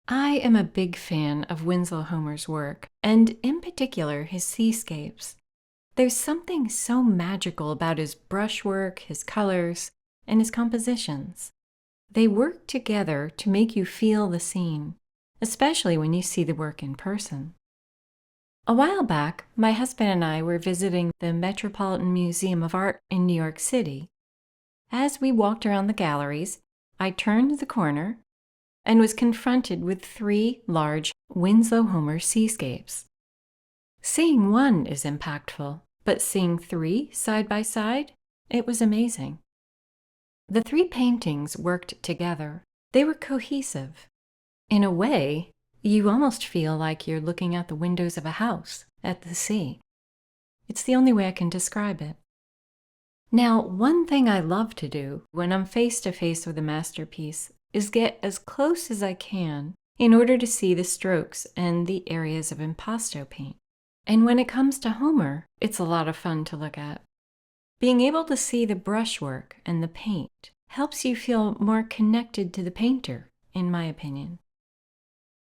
I am a big fan of Winslow Homer's work, and in particular his seascapes. There's something so magical about his brushwork, his colors, and his compositions. They work together to make you feel the scene, especially when you see the work in person. A while back, my husband and I were visiting the Metropolitan Museum of Art in New York City. As we walked around the galleries, I turned the corner and was confronted with 3 large Winslow Homer seascapes. Seeing one is impactful, but seeing 3 side by side, it was amazing. The 3 paintings worked together. They were cohesive. In a way, you almost feel like you're looking out the windows of a house at the sea. It's the only way I can describe it. Now, one thing I love to do when I'm face to face with a masterpiece is get as close as I can in order to see the strokes and the areas of impasto paint. And when it comes to Homer, it's a lot of fun to look at. Being able to see the brushwork and the paint helps you feel more connected to the painter, in my opinion.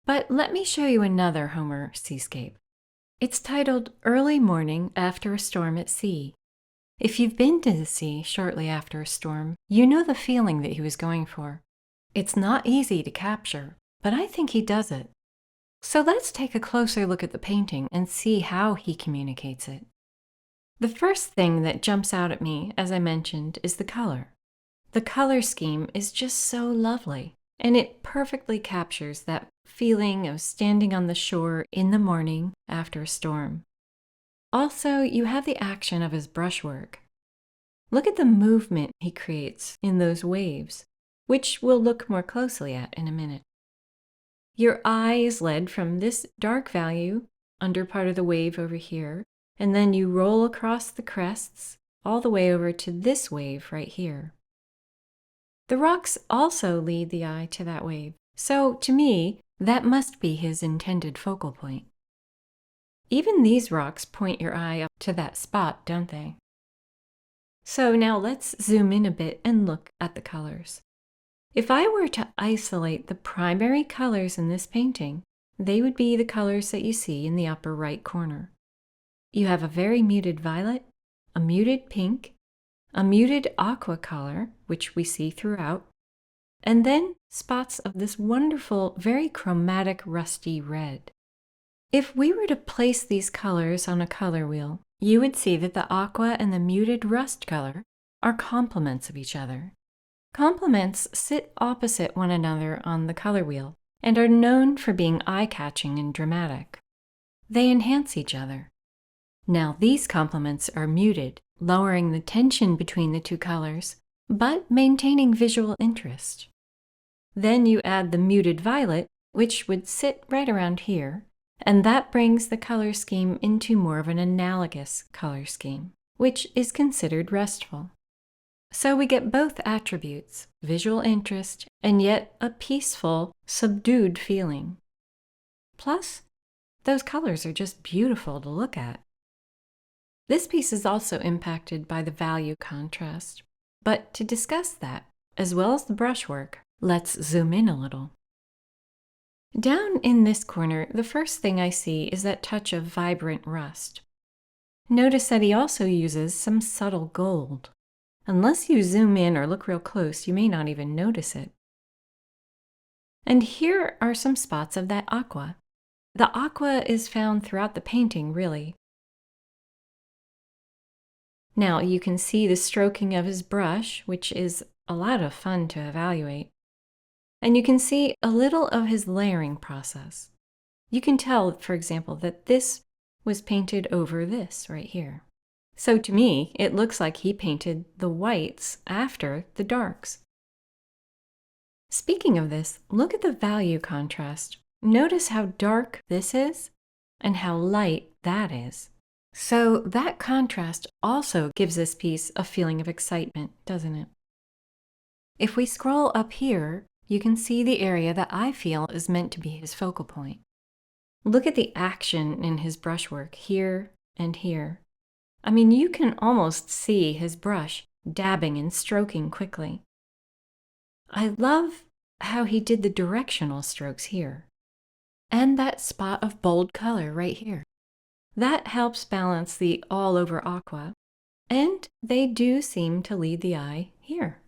But let me show you another Homer seascape. It's titled Early Morning After a Storm at Sea. If you've been to the sea shortly after a storm, you know the feeling that he was going for. It's not easy to capture, but I think he does it. So let's take a closer look at the painting and see how he communicates it. The first thing that jumps out at me, as I mentioned, is the color. The color scheme is just so lovely, and it perfectly captures that feeling of standing on the shore in the morning after a storm. Also, you have the action of his brushwork. Look at the movement he creates in those waves, which we'll look more closely at in a minute. Your eye is led from this dark value, under part of the wave over here, and then you roll across the crests all the way over to this wave right here. The rocks also lead the eye to that wave, so to me, that must be his intended focal point. Even these rocks point your eye up to that spot, don't they? So now let's zoom in a bit and look at the colors. If I were to isolate the primary colors in this painting, they would be the colors that you see in the upper right corner. You have a very muted violet, a muted pink, a muted aqua color, which we see throughout, and then spots of this wonderful, very chromatic rusty red. If we were to place these colors on a color wheel, you would see that the aqua and the muted rust color are complements of each other. Complements sit opposite one another on the color wheel and are known for being eye-catching and dramatic. They enhance each other. Now these complements are muted, lowering the tension between the 2 colors, but maintaining visual interest. Then you add the muted violet, which would sit right around here, and that brings the color scheme into more of an analogous color scheme, which is considered restful. So we get both attributes, visual interest, and yet a peaceful, subdued feeling. Plus, those colors are just beautiful to look at. This piece is also impacted by the value contrast, but to discuss that, as well as the brushwork, let's zoom in a little. Down in this corner, the first thing I see is that touch of vibrant rust. Notice that he also uses some subtle gold. Unless you zoom in or look real close, you may not even notice it. And here are some spots of that aqua. The aqua is found throughout the painting, really. Now you can see the stroking of his brush, which is a lot of fun to evaluate. And you can see a little of his layering process. You can tell, for example, that this was painted over this right here. So to me, it looks like he painted the whites after the darks. Speaking of this, look at the value contrast. Notice how dark this is and how light that is. So that contrast also gives this piece a feeling of excitement, doesn't it? If we scroll up here, you can see the area that I feel is meant to be his focal point. Look at the action in his brushwork here and here. I mean, you can almost see his brush dabbing and stroking quickly. I love how he did the directional strokes here. and that spot of bold color right here. That helps balance the all-over aqua, and they do seem to lead the eye here.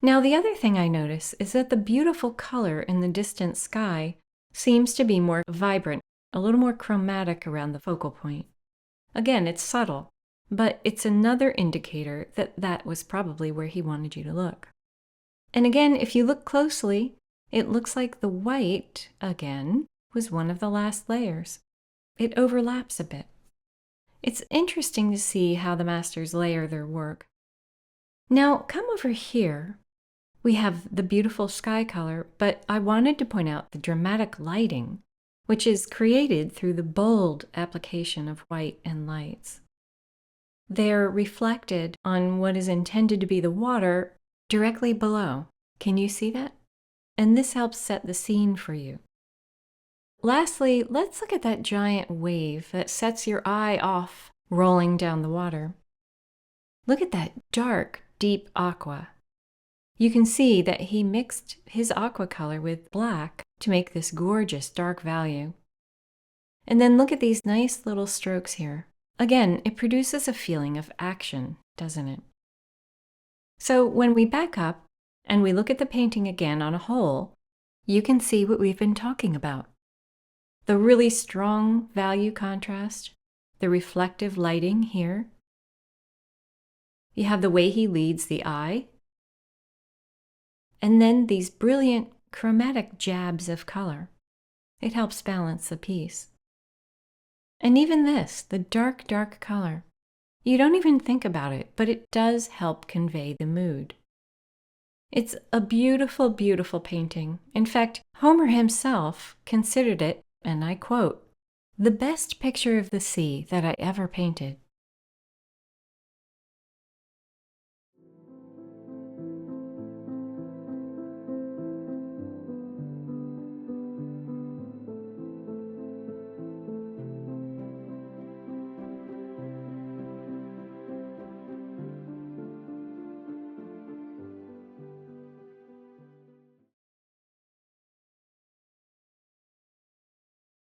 Now, the other thing I notice is that the beautiful color in the distant sky seems to be more vibrant, a little more chromatic around the focal point. Again, it's subtle, but it's another indicator that that was probably where he wanted you to look. And again, if you look closely, it looks like the white, again, was one of the last layers. It overlaps a bit. It's interesting to see how the masters layer their work. Now, come over here. We have the beautiful sky color, but I wanted to point out the dramatic lighting, which is created through the bold application of white and lights. They're reflected on what is intended to be the water directly below. Can you see that? And this helps set the scene for you. Lastly, let's look at that giant wave that sets your eye off rolling down the water. Look at that dark, deep aqua. You can see that he mixed his aqua color with black to make this gorgeous dark value. And then look at these nice little strokes here. Again, it produces a feeling of action, doesn't it? So when we back up and we look at the painting again on a whole, you can see what we've been talking about. The really strong value contrast, the reflective lighting here. You have the way he leads the eye. And then these brilliant chromatic jabs of color. It helps balance the piece. And even this, the dark, dark color. You don't even think about it, but it does help convey the mood. It's a beautiful, beautiful painting. In fact, Homer himself considered it, and I quote, "the best picture of the sea that I ever painted."